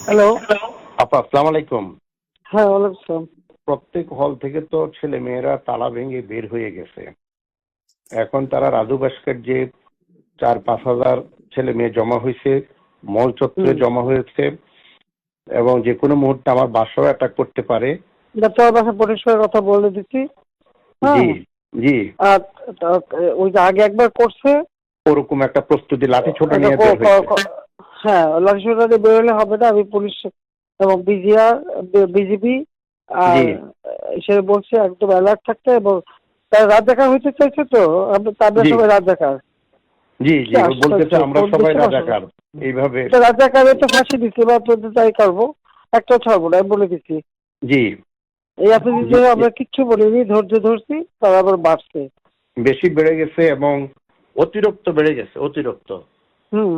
Hello. আপা আসসালামু আলাইকুম। হ্যাঁ, ওয়ালাইকুম আসসালাম। প্রত্যেক হল থেকে তো ছেলে মেয়েরা তালা ভেঙে বের হয়ে গেছে। এখন তারা রাজু ভাস্কর্যে 4-5 হাজার ছেলে মেয়ে জমা হয়েছে, মল চত্বরে জমা হয়েছে এবং যে কোনো মুহূর্তে আমার বাসাও অ্যাটাক করতে পারে। তোর বাসা পরিষ্কার কথা বলে দিচ্ছি। জি হ্যাঁ, জি, আর ওই যে আগে একবার করছে ওরকম একটা প্রস্তুতি লাঠি ছোট এটা নিয়ে বের হয়েছে। হ্যাঁ, লাঠিসোঁটা বেরোলে হবে না। আমি পুলিশ এবং বিজিআর বিজিবি আর জি সে বলছে একদম অ্যালার্ট থাকতে, এবং তারা রাজাকার হইতে চাইছে তো তাদের জি সবাই রাজাকার। জি জি, কি ও বলতেছে আশ্চর্য! আমরা কোন সবাই দেশে বসবাস? রাজাকার এইভাবে। তো রাজাকারের তো ফাঁসি দিচ্ছে, এবার তোদের তাই করবো, একটা ছাড়বো না, আমি বলে দিচ্ছি। জি এই এতদিন জি, ধরে আমরা কিচ্ছু বলিনি, ধৈর্য ধরছি, তারা আবার বাড়ছে। বেশি বেড়ে গেছে এবং অতিরিক্ত বেড়ে গেছে, অতিরিক্ত। হুম।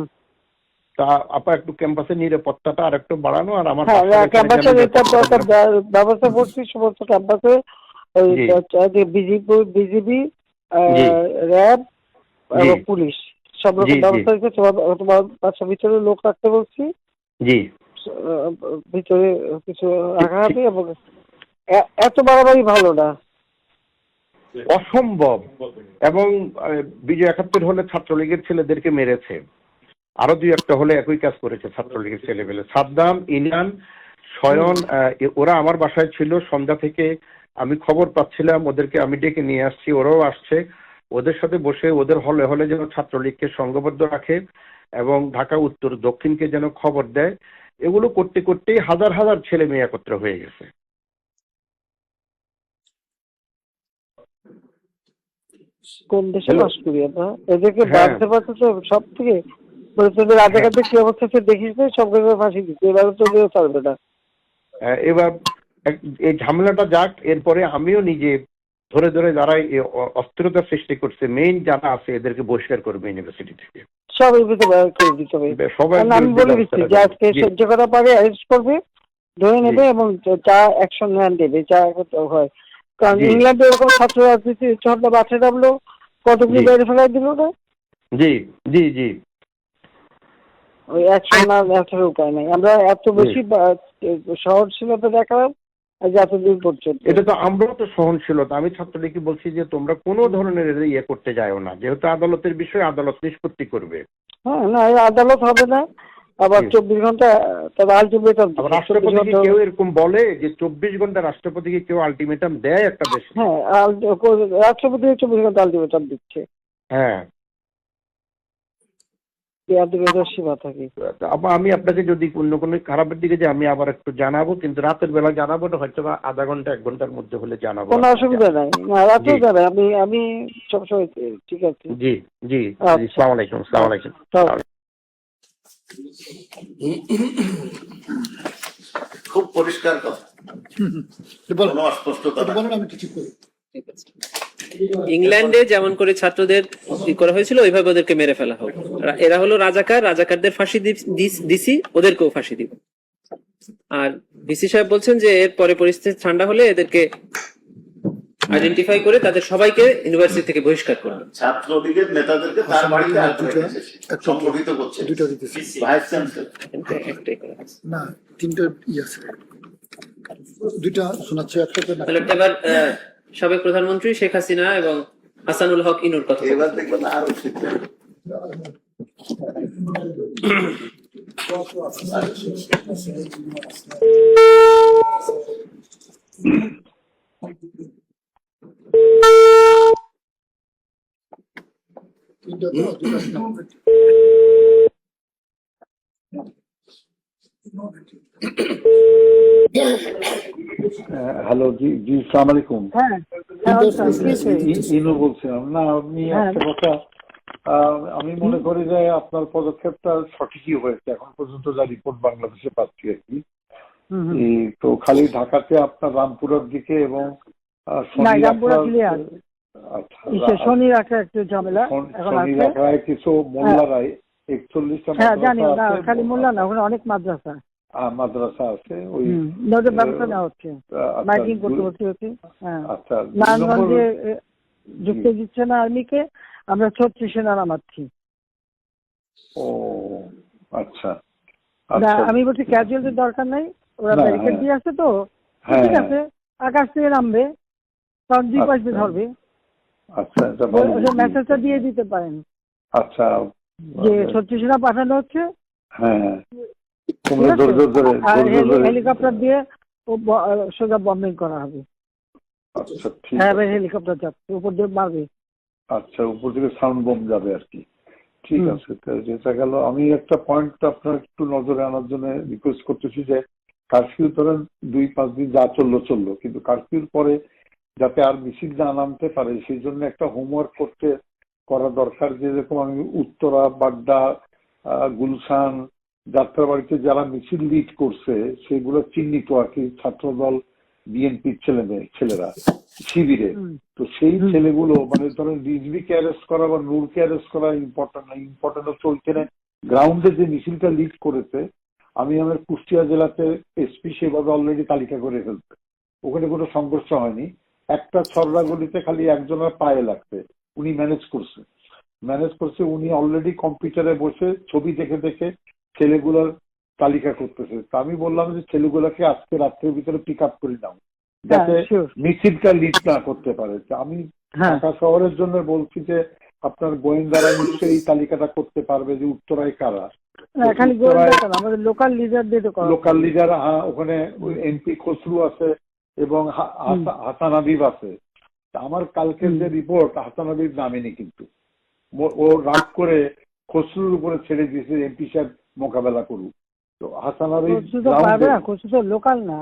তা আপা একটু ক্যাম্পাসের নিরাপত্তাটা আর একটু বাড়ানো, আর আমার হ্যাঁ, বাসার এখানে যেন ক্যাম্পাসের এটা একটা যত। ব্যবস্থা করছি সমস্ত ক্যাম্পাসে। ওই জি বিজিবি, জি র্যাব জি এবং পুলিশ সব জি রকম জি ব্যবস্থা হয়েছে। তোমার বাসার ভিতরে লোক রাখতে বলছি। জি, ভিতরে কিছু ঠিক রাখা ঠিক, হবে, এবং এত বাড়াবাড়ি ভালো না। অসম্ভব। এবং বিজয় 71 হলে ছাত্রলীগের ছেলেদেরকে মেরেছে, আরো দুই একটা হলে একই কাজ করেছে ছাত্রলীগের ছেলেমেলে। সাদ্দাম, ইনান, হুম। শয়ন, ওরা আমার বাসায় ছিল সন্ধ্যা থেকে। আমি খবর পাচ্ছিলাম, ওদেরকে আমি ডেকে নিয়ে আসছি, ওরাও আসছে। ওদের সাথে বসে ওদের হলে হলে যেন ছাত্রলীগকে সংঘবদ্ধ রাখে এবং ঢাকা উত্তর দক্ষিণকে যেন খবর দেয়। এগুলো করতে করতেই হাজার হাজার ছেলে মেয়ে একত্র হয়ে গেছে। কোন দেশে হ্যালো। বাস করি আমরা? এদেরকে হ্যাঁ, বাঁধতে পারতে তো সব থেকে তোদের হ্যাঁ, রাজাকারদের কি অবস্থা সে দেখিস না, সবকে ফাঁসি দিচ্ছে, এবারে তোদেরও ছাড়বে না। এবার এই ঝামেলাটা যাক, এরপরে আমিও নিজে ধরে ধরে যারা এই অস্থিরতা সৃষ্টি করছে মেইন যারা আছে এদেরকে বহিষ্কার করবে ইউনিভার্সিটি থেকে। সব এর ভিতরে বার করে দিতে হবে। সবার কারণ আমি বিরুদ্ধে বলে ব্যবস্থা দিচ্ছি যে নেবে। আজকে জি সহ্য করা পারে অ্যারেস্ট করবে, ধরে জি নেবে, এবং যা অ্যাকশন নেন দেবে, যা হয়। কারণ জি ইংল্যান্ডে এরকম ছাত্র রাজনীতি ঝর্ণা বাঁচে নামলো, কতগুলি জি বাইরে ফেলাই দিল না। জি জি জি ওই অ্যাকশন না নেওয়ার উপায় নাই। আমরা এত জি, বেশি সহনশীলতা দেখালাম যে এতদিন পর্যন্ত। এটা তো আমরাও তো সহনশীলতা। আমি ছাত্রলীগকে বলছি যে তোমরা কোনো ধরনের ইয়ে করতে যাও না, যেহেতু আদালতের বিষয় আদালত নিষ্পত্তি করবে। হ্যাঁ, না, এই আদালত হবে না। আবার জি, 24 ঘন্টা, তবে আলটিমেটাম আবার দিচ্ছে 24 ঘন্টা। রাষ্ট্রপতিকে কেউ এরকম বলে যে 24 ঘন্টা রাষ্ট্রপতিকে কেউ আলটিমেটাম দেয় একটা দেশে? হ্যাঁ, রাষ্ট্রপতি 24 ঘন্টা আলটিমেটাম দিচ্ছে। হ্যাঁ। বেয়াদবির সীমা থাকে। আবার আমি আপনাকে যদি অন্য কোনো খারাপের দিকে যে আমি আবার একটু জানাবো, কিন্তু রাতের বেলা জানাবো না, হয়তো বা আধা ঘন্টা 1 ঘন্টার মধ্যে হলে জানাবো কোনো আপনাকে। অসুবিধা নাই, না জি রাতেও জানাই। আমি আমি সবসময় ঠিক আছে। জি জি জি, আচ্ছা, সালাম আলাইকুম, সালাম আচ্ছা, আলাইকুম। তাও খুব পরিষ্কার কথা, কোনো অস্পষ্টতা নাই। আমি কিছু করি। ইংল্যান্ডে যেমন করে ছাত্রদের করা হয়েছিল ওইভাবে ওদেরকে মেরে ফেলা হোক। এরা হলো রাজাকার, রাজাকারদের ফাঁসি দিছি, ওদেরকেও ফাঁসি দিব। আর ভিসি সাহেব বলছেন যে এর পরে পরিস্থিতি ঠান্ডা হলে এদেরকে আইডেন্টিফাই করে তাদের সবাইকে ইউনিভার্সিটি থেকে বহিষ্কার করবে। ছাত্রলীগের নেতাদেরকে তার বাড়িতে সংগঠিত করছে দুটো দিতেছি। Vice chancellor. একটাই করা আছে। না, তিনটা আছে, দুইটা শোনাচ্ছে, একসাথে না। তাহলে এবার সাবেক প্রধানমন্ত্রী শেখ হাসিনা এবং হাসানুল হক ইনুর কথা এবার দেখবেন আরো শিখবে। তিনটা তো দুটা শোনাচ্ছে। হ্যালো, জি জি, সালাম আলাইকুম। হ্যাঁ, হ্যাঁ, আচ্ছা, কি হয়েছে? ইনু বলছিলাম। না, আমি হ্যাঁ, একটা কথা, আমি মনে করি যে আপনার পদক্ষেপটা সঠিকই হয়েছে এখন পর্যন্ত, যা রিপোর্ট বাংলাদেশে পাচ্ছি আর কি। হুম হুম। তো খালি ঢাকাতে আপনার রামপুরার দিকে এবং না, শনি রামপুরা রাখা, ক্লিয়ার। আচ্ছা, শনি রাখা একটু ঝামেলা এখন শনি আছে। রাখায় কিছু মোল্লারায় 41টা হ্যাঁ, জানি, মাদ্রাসা না আছে, খালি মোল্লা না, ওখানে অনেক মাদ্রাসা। মাদ্রাসা আছে ওই। ওদের ব্যবস্থা নেওয়া হচ্ছে, আচ্ছা, মাইকিং করতে হচ্ছে। হ্যাঁ, আচ্ছা, 2 নম্বর। নারায়ণগঞ্জে জি, ঢুকতে দিচ্ছে না আর্মিকে, আমরা 36 সেনা নামাচ্ছি। ও আচ্ছা। না আচ্ছা আমি বলছি ক্যাজুয়ালটির দরকার নাই, ওরা না, ব্যারিকেড হ্যাঁ। দিয়ে আছে তো হ্যাঁ, ঠিক হ্যাঁ। আছে, আকাশ থেকে নামবে তখন দুই পাশ দিয়ে আচ্ছা। ধরবে। আচ্ছা এটা ভালো বুদ্ধি। মেসেজটা দিয়ে দিতে পারেন আচ্ছা যে 36টা পাঠানো হচ্ছে, হ্যাঁ হ্যাঁ। ঠিক তোমরা আছে? ধৈর্য ধরে আর ধৈর্য ধরে হেলিকপ্টার দিয়ে সোজা বম্বিং করা হবে। আচ্ছা ঠিক হ্যাঁ আছে। হেলিকপ্টার যাচ্ছে উপর দিয়ে মারবে। আচ্ছা উপর থেকে সাউন্ড বম যাবে আর কি। ঠিক হুম। আছে, তো যেটা গেল। আমি একটা পয়েন্ট আপনার একটু নজরে আনার জন্য রিকোয়েস্ট করতেছি যে কারফিউ ধরেন 2-5 দিন যা চললো, কিন্তু কারফিউর পরে যাতে আর মিছিল না নামতে পারে সেই জন্য একটা হোমওয়ার্ক করা দরকার। যেরকম আমি উত্তরা, বাড্ডা, গুলশান, যাত্রাবাড়িতে যারা মিছিল লিড করছে সেগুলো চিহ্নিত আর কি, ছাত্রদল, বিএনপির ছেলেরা শিবিরে। তো সেই ছেলেগুলো মানে ধরেন রিজভিকে অ্যারেস্ট করা বা নূরকে অ্যারেস্ট করা ইম্পর্টেন্ট না, ইম্পর্টেন্ট হচ্ছে ওইখানে গ্রাউন্ডে যে মিছিলটা লিড করেছে। আমি আমার কুষ্টিয়া জেলাতে এসপি সেভাবে অলরেডি তালিকা করে ফেলছে, ওখানে কোনো সংঘর্ষ হয়নি। একটা ছড়রা গলিতে খালি একজনের পায়ে লাগছে, উনি ম্যানেজ করছে। উনি অলরেডি কম্পিউটারে বসে ছবি দেখে দেখে ছেলেগুলোর তালিকা করতেছে। তা আমি বললাম যে ছেলেগুলোকে আজকে রাত্রের ভিতরে পিক আপ করে নাও, যাতে sure. মিছিলটা লিড না করতে পারে। তা আমি হ্যাঁ ঢাকা শহরের জন্য বলছি যে আপনার গোয়েন্দারা নিশ্চয়ই এই তালিকাটা করতে পারবে যে উত্তরায় কারা। না, খালি গোয়েন্দা কেন, আমাদের লোকাল লিডারদের তো করা লোকাল লিডার, হ্যাঁ ওখানে এমপি খসরু আছে এবং হাসান হাবিব আছে। তা আমার কালকের যে রিপোর্ট, হাসান হাবিব নামেনি, কিন্তু ও রাগ করে খসরুর উপরে ছেড়ে দিয়েছে এমপি সাহেব মোকাবেলা করুক। তো হাসান হাবিব তো পারবে না, খুশি তো লোকাল না,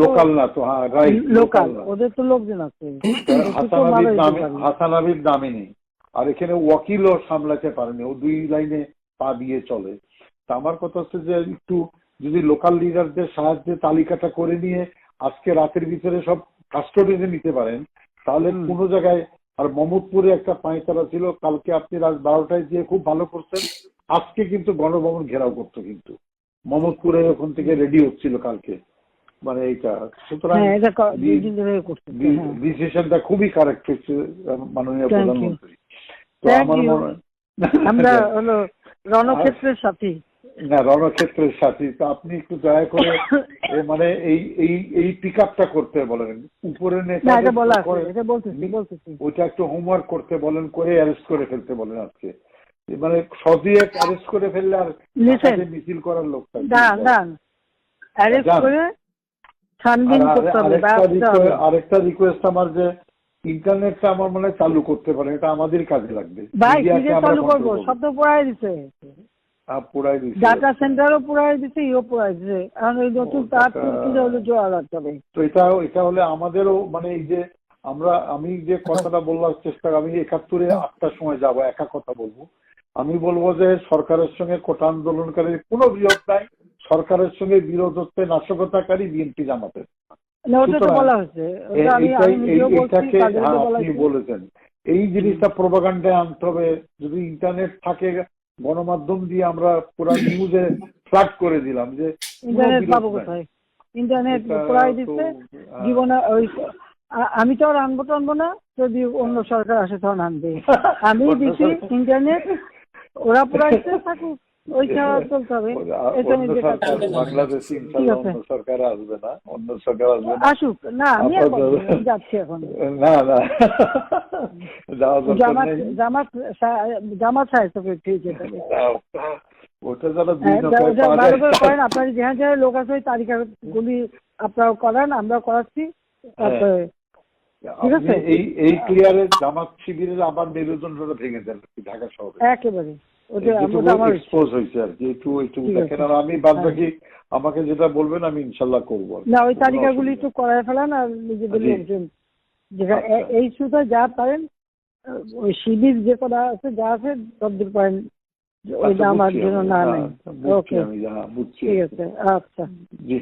লোকাল না, তো হ্যাঁ রাইট লোকাল, ওদের তো লোকজন আছে। হাসান হাবিব নামেনি। আর এখানে ওয়াকিলও সামলাতে পারেনি, ও 2 লাইনে পা দিয়ে চলে। তা আমার কথা হচ্ছে যে একটু যদি লোকাল লিডারদের সাহায্যে তালিকাটা করে নিয়ে আজকে রাতের ভিতরে সব কাস্টডিতে নিতে পারেন, তাহলে কোনো জায়গায়। আর মোহাম্মদপুরে একটা পাঁচতারা ছিল, কালকে আপনি রাত 12টায় দিয়ে খুব ভালো করছেন। আজকে কিন্তু গণভবন ঘেরাও করতো, কিন্তু মোহাম্মদপুরে ওখান থেকে রেডি হচ্ছিল কালকে, মানে এইটা। সুতরাং ডিসিশনটা খুবই কারেক্ট হচ্ছে মাননীয় প্রধানমন্ত্রী। তো আমার মনে আমরা হলো রণক্ষেত্রের সাথী না, রণক্ষেত্রের সাথী। তো আপনি একটু দয়া করে মানে এই পিক আপটা করতে বলেন, উপরে ওইটা একটু হোমওয়ার্ক করতে বলেন, করে অ্যারেস্ট করে ফেলতে বলেন আজকে। মানে সদিয়ে অ্যারেস্ট করে ফেললে আর মিছিল করার লোক আরেকটা রিকোয়েস্ট আমার, যে ইন্টারনেটটা আমার মনে হয় চালু করতে পারেন, এটা আমাদের কাজে লাগবে। চালু করবো, সব তো পড়াই দিছে, ডাটা সেন্টারও পুরাই দিছে, ইও পুরাই দিছে। এখন ওই নতুন তার জোড়া লাগতে হবে। তো এটা হলে আমাদেরও মানে এই যে আমি যে কথাটা বলবার চেষ্টা, আমি 71-এ 8টার সময় যাব, একা কথা বলবো। আমি বলবো যে সরকারের সঙ্গে কোটা আন্দোলনকারীর কোনো বিরোধ নাই, সরকারের সঙ্গে বিরোধ হচ্ছে নাশকতাকারী বিএনপি জামাতের। আপনি বলেছেন এই জিনিসটা প্রোপাগান্ডায় আনতে হবে। যদি ইন্টারনেট থাকে, গণমাধ্যম দিয়ে আমরা পুরো নিউজে ফ্ল্যাট করে দিলাম যে ইন্টারনেট পাবো কোথায়, ইন্টারনেট পুরাই দিচ্ছে জীবনে। ওই আমি তো আর আনবো না, যদি অন্য সরকার আসে তখন আনবে। আমি দিচ্ছি ইন্টারনেট, ওরা পুরাইতে থাকুক, ওইটা চলতে হবে। বাংলাদেশে ইনশাআল্লাহ অন্য সরকার আসবে না, অন্য সরকার আসবে না, আসুক না। আমি যাচ্ছি এখন, না জামাত সাহেব ঠিক আছে। ওটা যারা আপনার যেখানে যেখানে লোক আছে ওই তালিকাগুলি আপনারা করান, আমরাও করাচ্ছি। তারপরে ঠিক আছে, এই ক্লিয়ারে জামাত শিবিরের আবার নির্বাচনটা ভেঙে দেন ঢাকা শহরে একেবারে এক্সপোজ হয়েছে আর কি। একটু দেখেন, আর আমি বাদ বাকি আমাকে যেটা বলবেন আমি ইনশাল্লাহ করবো। না ওই তালিকাগুলি একটু করায় ফেলান, আর নিজেদের লোকজন যেখানে এই সুতা যা পারেন, ওই শিবির যে করা আছে যা আছে তদ্দূর পারেন, ওইটা আমার জন্য না নেই। ওকে ঠিক আছে, আচ্ছা জি।